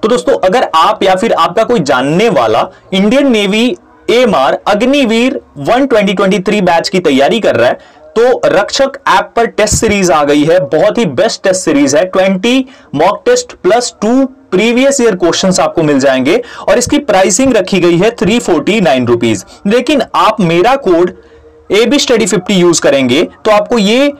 तो दोस्तों अगर आप या फिर आपका कोई जानने वाला Indian navy AMR Agniveer 1 2023 batch की तैयारी कर रहा है, तो रक्षक ऐप पर टेस्ट सीरीज आ गई है। बहुत ही बेस्ट टेस्ट सीरीज है। 20 mock test plus 2 previous year questions आपको मिल जाएंगे और इसकी प्राइसिंग रखी गई है 349 रुपीज। लेकिन आप मेरा कोड ABStudy50 यूज करेंगे तो आपको ये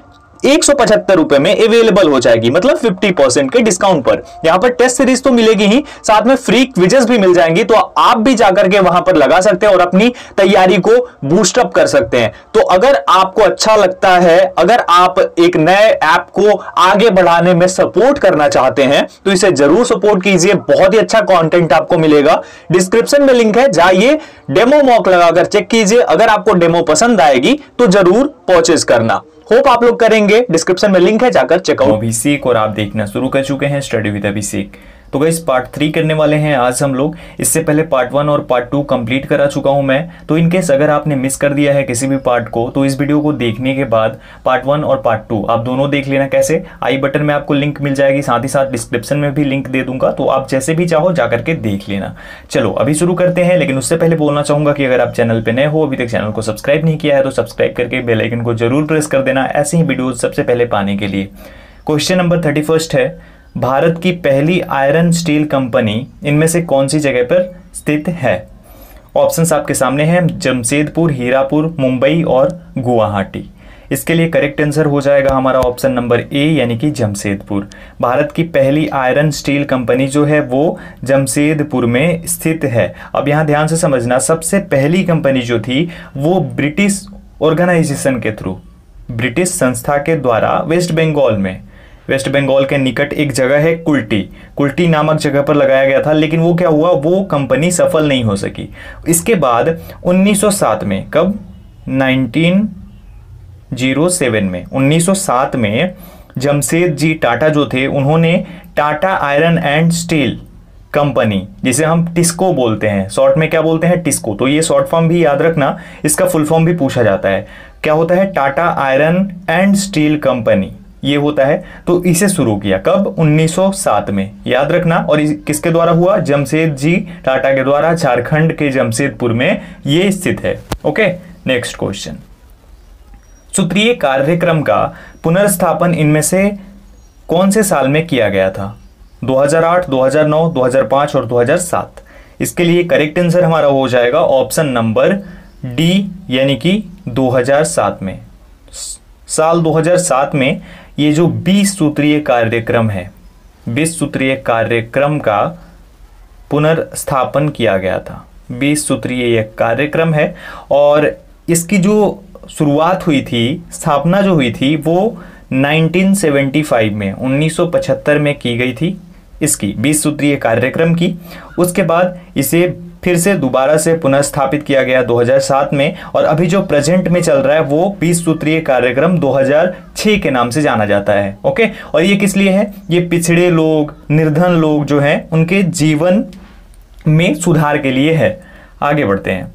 175 रुपए में अवेलेबल हो जाएगी, मतलब 50% के डिस्काउंट पर। यहां पर टेस्ट सीरीज तो मिलेगी ही, साथ में फ्री क्विजेस भी मिल जाएंगी, तो आप भी जाकर के वहां पर लगा सकते हैं और अपनी तैयारी को बूस्ट अप कर सकते हैं। तो अगर आपको अच्छा लगता है, अगर आप एक नए ऐप को आगे बढ़ाने में सपोर्ट करना चाहते हैं तो इसे जरूर सपोर्ट कीजिए। बहुत ही अच्छा कंटेंट आपको मिलेगा। डिस्क्रिप्शन में लिंक है, जाइए डेमो मॉक लगाकर चेक कीजिए। अगर आपको डेमो पसंद आएगी तो जरूर परचेज करना। होप आप लोग करेंगे। डिस्क्रिप्शन में लिंक है, जाकर चेकआउट। अभिषेक और आप देखना शुरू कर चुके हैं स्टडी विद अभिषेक। तो गाइस पार्ट 3 करने वाले हैं आज हम लोग। इससे पहले पार्ट 1 और पार्ट 2 कंप्लीट करा चुका हूं मैं। तो इनकेस अगर आपने मिस कर दिया है किसी भी पार्ट को, तो इस वीडियो को देखने के बाद पार्ट 1 और पार्ट 2 आप दोनों देख लेना। कैसे? आई बटन में आपको लिंक मिल जाएगी, साथ ही साथ डिस्क्रिप्शन में भी लिंक दे दूंगा, तो आप जैसे भी चाहो जाकर के देख लेना। चलो अभी शुरू करते हैं, लेकिन उससे पहले बोलना चाहूंगा कि अगर आप चैनल पर नए हो, अभी तक चैनल को सब्सक्राइब नहीं किया है, तो सब्सक्राइब करके बेल आइकन को जरूर प्रेस कर देना ऐसे ही वीडियो सबसे पहले पाने के लिए। क्वेश्चन नंबर 31 है, भारत की पहली आयरन स्टील कंपनी इनमें से कौन सी जगह पर स्थित है? ऑप्शंस आपके सामने हैं, जमशेदपुर, हीरापुर, मुंबई और गुवाहाटी। इसके लिए करेक्ट आंसर हो जाएगा हमारा ऑप्शन नंबर ए, यानी कि जमशेदपुर। भारत की पहली आयरन स्टील कंपनी जो है वो जमशेदपुर में स्थित है। अब यहाँ ध्यान से समझना, सबसे पहली कंपनी जो थी वो ब्रिटिश ऑर्गेनाइजेशन के थ्रू, ब्रिटिश संस्था के द्वारा वेस्ट बंगाल के निकट एक जगह है कुल्टी नामक जगह पर लगाया गया था। लेकिन वो क्या हुआ, वो कंपनी सफल नहीं हो सकी। इसके बाद 1907 में, कब? 1907 में जमशेद जी टाटा जो थे, उन्होंने Tata iron and steel company, जिसे हम टिस्को बोलते हैं, शॉर्ट में क्या बोलते हैं? टिस्को। तो ये शॉर्ट फॉर्म भी याद रखना, इसका फुल फॉर्म भी पूछा जाता है। क्या होता है? Tata iron and steel company, ये होता है। तो इसे शुरू किया कब? 1907 में, याद रखना। और किसके द्वारा हुआ? जमशेद जी टाटा के द्वारा। झारखंड के जमशेदपुर में ये स्थित है। Okay, next question. सूत्रीय कार्यक्रम का पुनर्स्थापन इनमें से कौन से साल में किया गया था? 2008, 2009, 2005 और 2007। इसके लिए करेक्ट आंसर हमारा हो जाएगा ऑप्शन नंबर डी, यानी कि 2007 में। साल 2007 में ये जो 20 सूत्रीय कार्यक्रम है, 20 सूत्रीय कार्यक्रम का पुनर्स्थापन किया गया था। 20 सूत्रीय ये कार्यक्रम है और इसकी जो शुरुआत हुई थी, स्थापना जो हुई थी, वो 1975 में, 1975 में की गई थी इसकी 20 सूत्रीय कार्यक्रम की। उसके बाद इसे फिर से दोबारा से पुनर्स्थापित किया गया 2007 में, और अभी जो प्रेजेंट में चल रहा है वो 20 सूत्रीय कार्यक्रम 2006 के नाम से जाना जाता है। ओके, और ये किस लिए है? ये पिछड़े लोग, निर्धन लोग जो हैं, उनके जीवन में सुधार के लिए है। आगे बढ़ते हैं।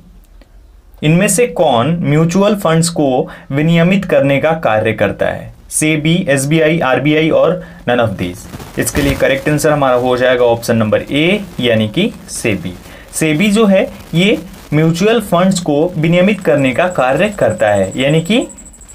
इनमें से कौन म्यूचुअल फंड्स को विनियमित करने का कार्य करता है? सेबी, एसबीआई, आरबीआई और नन ऑफ दीज। इसके लिए करेक्ट आंसर हमारा हो जाएगा ऑप्शन नंबर ए, यानी कि सेबी। सेबी जो है ये म्यूचुअल फंड्स को विनियमित करने का कार्य करता है, यानी कि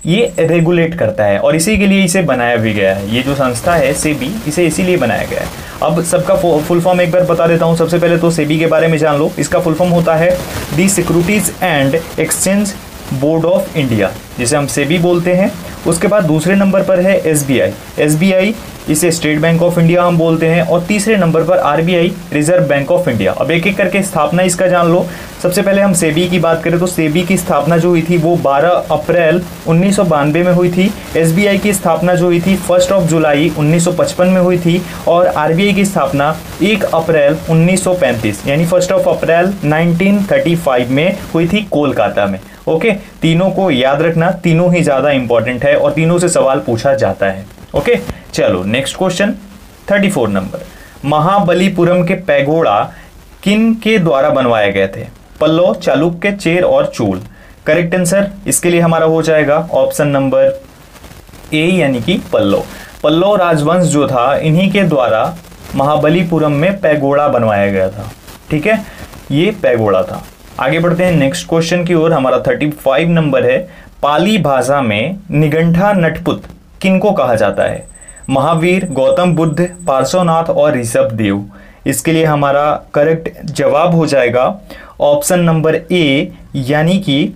ये रेगुलेट करता है, और इसी के लिए इसे बनाया भी गया है। ये जो संस्था है सेबी, इसे इसीलिए बनाया गया है। अब सबका फुल फॉर्म एक बार बता देता हूं। सबसे पहले तो सेबी के बारे में जान लो। इसका फुल फॉर्म होता है the securities and exchange board of India, जिसे हम सेबी बोलते हैं। उसके बाद दूसरे नंबर पर है एसबीआई। एसबीआई इसे स्टेट बैंक ऑफ इंडिया हम बोलते हैं। और तीसरे नंबर पर RBI, reserve bank of India. अब एक एक करके स्थापना इसका जान लो। सबसे पहले हम सेबी की बात करें तो सेबी की स्थापना जो हुई थी वो 12 अप्रैल 1992 में हुई थी। एसबीआई की स्थापना जो हुई थी 1 जुलाई 1955 में हुई थी। और आरबीआई की स्थापना 1 अप्रैल 1935 यानी 1 अप्रैल 1935 में हुई थी कोलकाता में। ओके, तीनों को याद रखना, तीनों ही ज्यादा इंपॉर्टेंट है और तीनों से सवाल पूछा जाता है। ओके, चलो नेक्स्ट क्वेश्चन 34 नंबर। महाबलीपुरम के पैगोड़ा किन के द्वारा बनवाए गए थे? पल्लव, चालुक्य, चेर और चोल। करेक्ट आंसर इसके लिए हमारा हो जाएगा ऑप्शन नंबर ए, यानी कि पल्लव। पल्लव राजवंश जो था, इन्हीं के द्वारा महाबलीपुरम में पैगोड़ा बनवाया गया था। ठीक है, ये पैगोड़ा था। आगे बढ़ते हैं नेक्स्ट क्वेश्चन की ओर। हमारा 35 नंबर है, पाली भाषा में निगंठा नटपुत किनको कहा जाता है? महावीर, गौतम बुद्ध, पार्श्वनाथ और ऋषभ देव। इसके लिए हमारा करेक्ट जवाब हो जाएगा ऑप्शन नंबर ए, यानी कि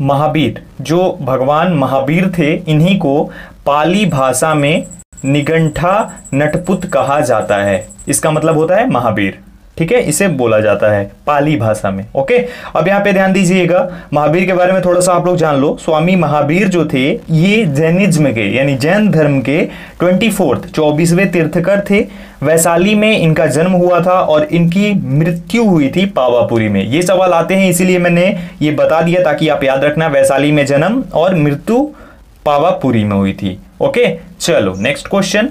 महावीर। जो भगवान महावीर थे, इन्हीं को पाली भाषा में निगंठा नटपुत कहा जाता है। इसका मतलब होता है महावीर। ठीक है, इसे बोला जाता है पाली भाषा में। ओके, अब यहाँ पे ध्यान दीजिएगा, महावीर के बारे में थोड़ा सा आप लोग जान लो। स्वामी महावीर जो थे, ये जैनिज्म के यानी जैन धर्म के 24वें तीर्थकर थे। वैशाली में इनका जन्म हुआ था और इनकी मृत्यु हुई थी पावापुरी में। ये सवाल आते हैं, इसीलिए मैंने ये बता दिया ताकि आप याद रखना, वैशाली में जन्म और मृत्यु पावापुरी में हुई थी। ओके, चलो नेक्स्ट क्वेश्चन।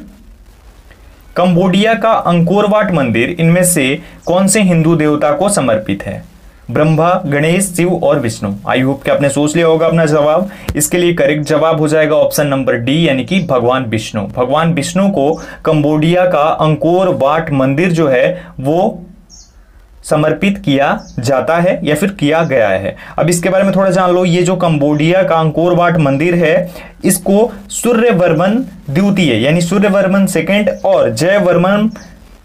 कंबोडिया का अंकोर वाट मंदिर इनमें से कौन से हिंदू देवता को समर्पित है? ब्रह्मा, गणेश, शिव और विष्णु। आई होप कि आपने सोच लिया होगा अपना जवाब। इसके लिए करेक्ट जवाब हो जाएगा ऑप्शन नंबर डी, यानी कि भगवान विष्णु। भगवान विष्णु को कंबोडिया का अंकोर वाट मंदिर जो है वो समर्पित किया जाता है या फिर किया गया है। अब इसके बारे में थोड़ा जान लो। ये जो कंबोडिया का अंकोर वाट मंदिर है, इसको सूर्यवर्मन द्वितीय यानी सूर्यवर्मन सेकंड और जयवर्मन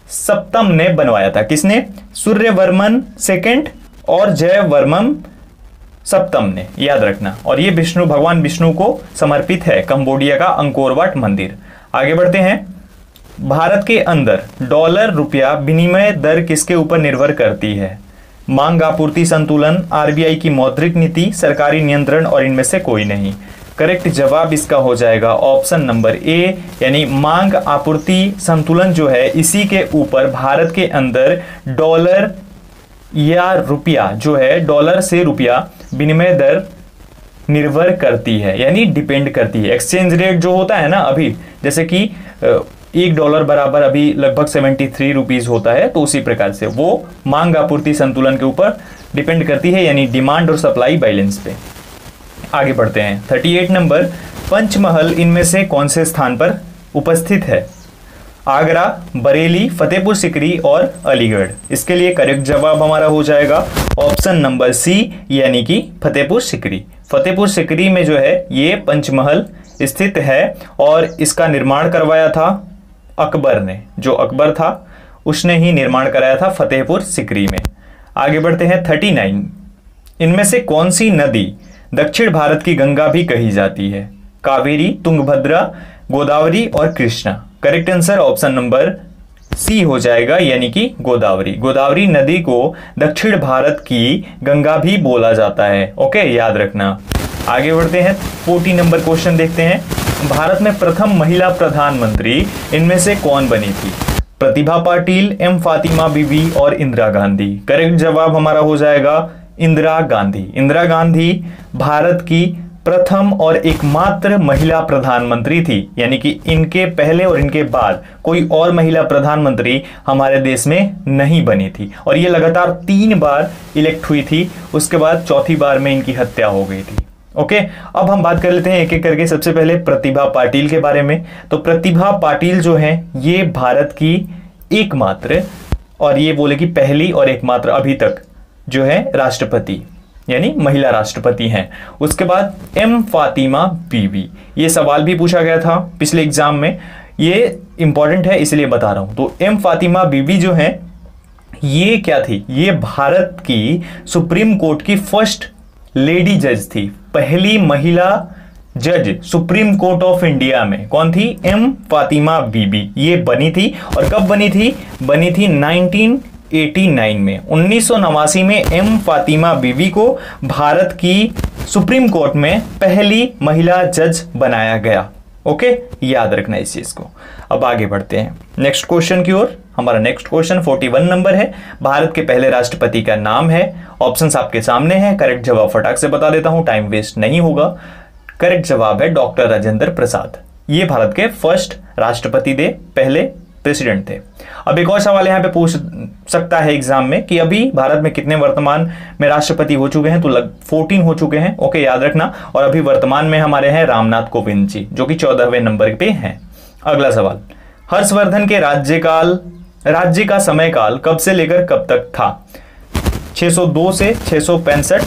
सप्तम ने बनवाया था। किसने? सूर्यवर्मन सेकंड और जयवर्मन सप्तम ने, याद रखना। और ये विष्णु, भगवान विष्णु को समर्पित है कंबोडिया का अंकोर वाट मंदिर। आगे बढ़ते हैं। भारत के अंदर डॉलर रुपया विनिमय दर किसके ऊपर निर्भर करती है? मांग आपूर्ति संतुलन, आरबीआई की मौद्रिक नीति, सरकारी नियंत्रण और इनमें से कोई नहीं। करेक्ट जवाब इसका हो जाएगा ऑप्शन नंबर ए, यानी मांग आपूर्ति संतुलन जो है, इसी के ऊपर भारत के अंदर डॉलर या रुपया जो है, डॉलर से रुपया विनिमय दर निर्भर करती है, यानी डिपेंड करती है। एक्सचेंज रेट जो होता है ना, अभी जैसे कि $1 बराबर अभी लगभग 73 रुपीज होता है, तो उसी प्रकार से वो मांग आपूर्ति संतुलन के ऊपर डिपेंड करती है, यानी डिमांड और सप्लाई बैलेंस पे। आगे बढ़ते हैं। 38 नंबर, पंचमहल इनमें से कौन से स्थान पर उपस्थित है? आगरा, बरेली, फतेहपुर सिकरी और अलीगढ़। इसके लिए करेक्ट जवाब हमारा हो जाएगा ऑप्शन नंबर सी, यानी कि फतेहपुर सिकरी। फतेहपुर सिकरी में जो है ये पंचमहल स्थित है और इसका निर्माण करवाया था अकबर ने। जो अकबर था उसने ही निर्माण कराया था फतेहपुर सिकरी में। आगे बढ़ते हैं। 39, इनमें से कौन सी नदी दक्षिण भारत की गंगा भी कही जाती है? कावेरी, तुंगभद्रा, गोदावरी और Krishna. Correct answer option number C हो जाएगा, यानी कि गोदावरी। गोदावरी नदी को दक्षिण भारत की गंगा भी बोला जाता है। ओके, याद रखना। आगे बढ़ते हैं। 40 नंबर क्वेश्चन देखते हैं। भारत में प्रथम महिला प्रधानमंत्री इनमें से कौन बनी थी? प्रतिभा पाटिल, एम फातिमा बीबी और इंदिरा गांधी। करेक्ट जवाब हमारा हो जाएगा इंदिरा गांधी। इंदिरा गांधी भारत की प्रथम और एकमात्र महिला प्रधानमंत्री थी, यानी कि इनके पहले और इनके बाद कोई और महिला प्रधानमंत्री हमारे देश में नहीं बनी थी। और ये लगातार 3 बार इलेक्ट हुई थी, उसके बाद चौथी बार में इनकी हत्या हो गई थी। ओके, अब हम बात कर लेते हैं एक एक करके। सबसे पहले प्रतिभा पाटिल के बारे में। तो प्रतिभा पाटिल जो है ये भारत की एकमात्र, और ये बोले कि पहली और एकमात्र अभी तक जो है राष्ट्रपति, यानी महिला राष्ट्रपति हैं। उसके बाद एम फातिमा बीबी, ये सवाल भी पूछा गया था पिछले एग्जाम में, ये इंपॉर्टेंट है इसलिए बता रहा हूं। तो एम फातिमा बीबी जो है ये क्या थी? ये भारत की सुप्रीम कोर्ट की फर्स्ट लेडी जज थी, पहली महिला जज सुप्रीम कोर्ट ऑफ इंडिया में। कौन थी? एम फातिमा बीबी। ये बनी थी, और कब बनी थी? बनी थी 1989 में। 1989 में एम फातिमा बीबी को भारत की सुप्रीम कोर्ट में पहली महिला जज बनाया गया। ओके, याद रखना इस चीज को। अब आगे बढ़ते हैं नेक्स्ट क्वेश्चन की ओर। हमारा नेक्स्ट क्वेश्चन 41 नंबर है। भारत के पहले राष्ट्रपति का नाम है। ऑप्शंस आपके सामने हैं। करेक्ट जवाब फटाक से बता देता हूं, टाइम वेस्ट नहीं होगा। करेक्ट जवाब है डॉक्टर राजेंद्र प्रसाद। ये भारत के फर्स्ट राष्ट्रपति थे, पहले प्रेसिडेंट थे। अब एक और सवाल यहां पे पूछ सकता है एग्जाम में कि अभी भारत में कितने वर्तमान में राष्ट्रपति हो चुके हैं? तो 14 हो चुके हैं। ओके, याद रखना। और अभी वर्तमान में हमारे हैं रामनाथ कोविंद जी, जो कि 14वें नंबर पे हैं। अगला सवाल, हर्षवर्धन के राज्य का समय काल कब से लेकर कब तक था? 602 से 665,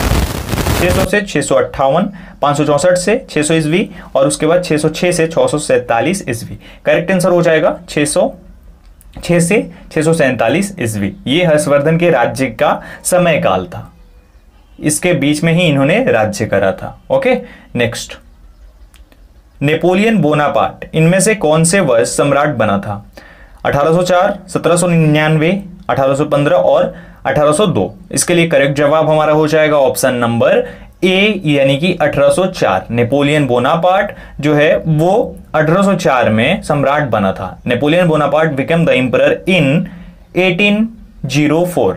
600 से 658, 564 से 600 ईस्वी और उसके बाद 606 से 647 ईस्वी। करेक्ट आंसर हो जाएगा 606 से 647 ईस्वी। ये हर्षवर्धन के राज्य का समय काल था, इसके बीच में ही इन्होंने राज्य करा था। ओके, नेक्स्ट, नेपोलियन बोनापार्ट इनमें से कौन से वर्ष सम्राट बना था? 1804, 1799, 1815 और 1802। इसके लिए करेक्ट जवाब हमारा हो जाएगा ऑप्शन नंबर ए, यानी कि 1804। नेपोलियन बोनापार्ट जो है वो 1804 में सम्राट बना था। Napoleon Bonaparte become the emperor in 1804।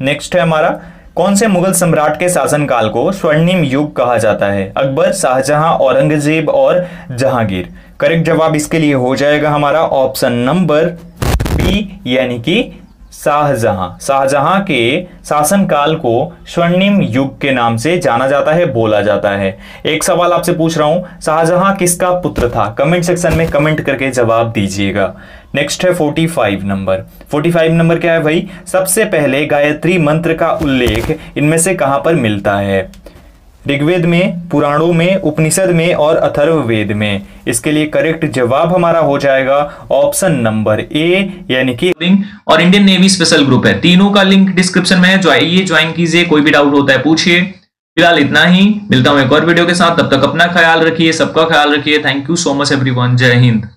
Next है हमारा, कौन से मुगल सम्राट के शासनकाल को स्वर्णिम युग कहा जाता है? अकबर, शाहजहां, औरंगजेब और जहांगीर। करेक्ट जवाब इसके लिए हो जाएगा हमारा ऑप्शन नंबर बी, यानी कि शाहजहां। शाहजहां के शासनकाल को स्वर्णिम युग के नाम से जाना जाता है, बोला जाता है। एक सवाल आपसे पूछ रहा हूं, शाहजहां किसका पुत्र था? कमेंट सेक्शन में कमेंट करके जवाब दीजिएगा। नेक्स्ट है 45 नंबर। 45 नंबर क्या है भाई? सबसे पहले गायत्री मंत्र का उल्लेख इनमें से कहां पर मिलता है? ऋग्वेद में, पुराणों में, उपनिषद में और अथर्ववेद में। इसके लिए करेक्ट जवाब हमारा हो जाएगा ऑप्शन नंबर ए, यानी कि और इंडियन नेवी स्पेशल ग्रुप है, तीनों का लिंक डिस्क्रिप्शन में है, ज्वाइन कीजिए। कोई भी डाउट होता है पूछिए। फिलहाल इतना ही, मिलता हूं एक और वीडियो के साथ, तब तक अपना ख्याल रखिए, सबका ख्याल रखिए। Thank you so much everyone, जय हिंद।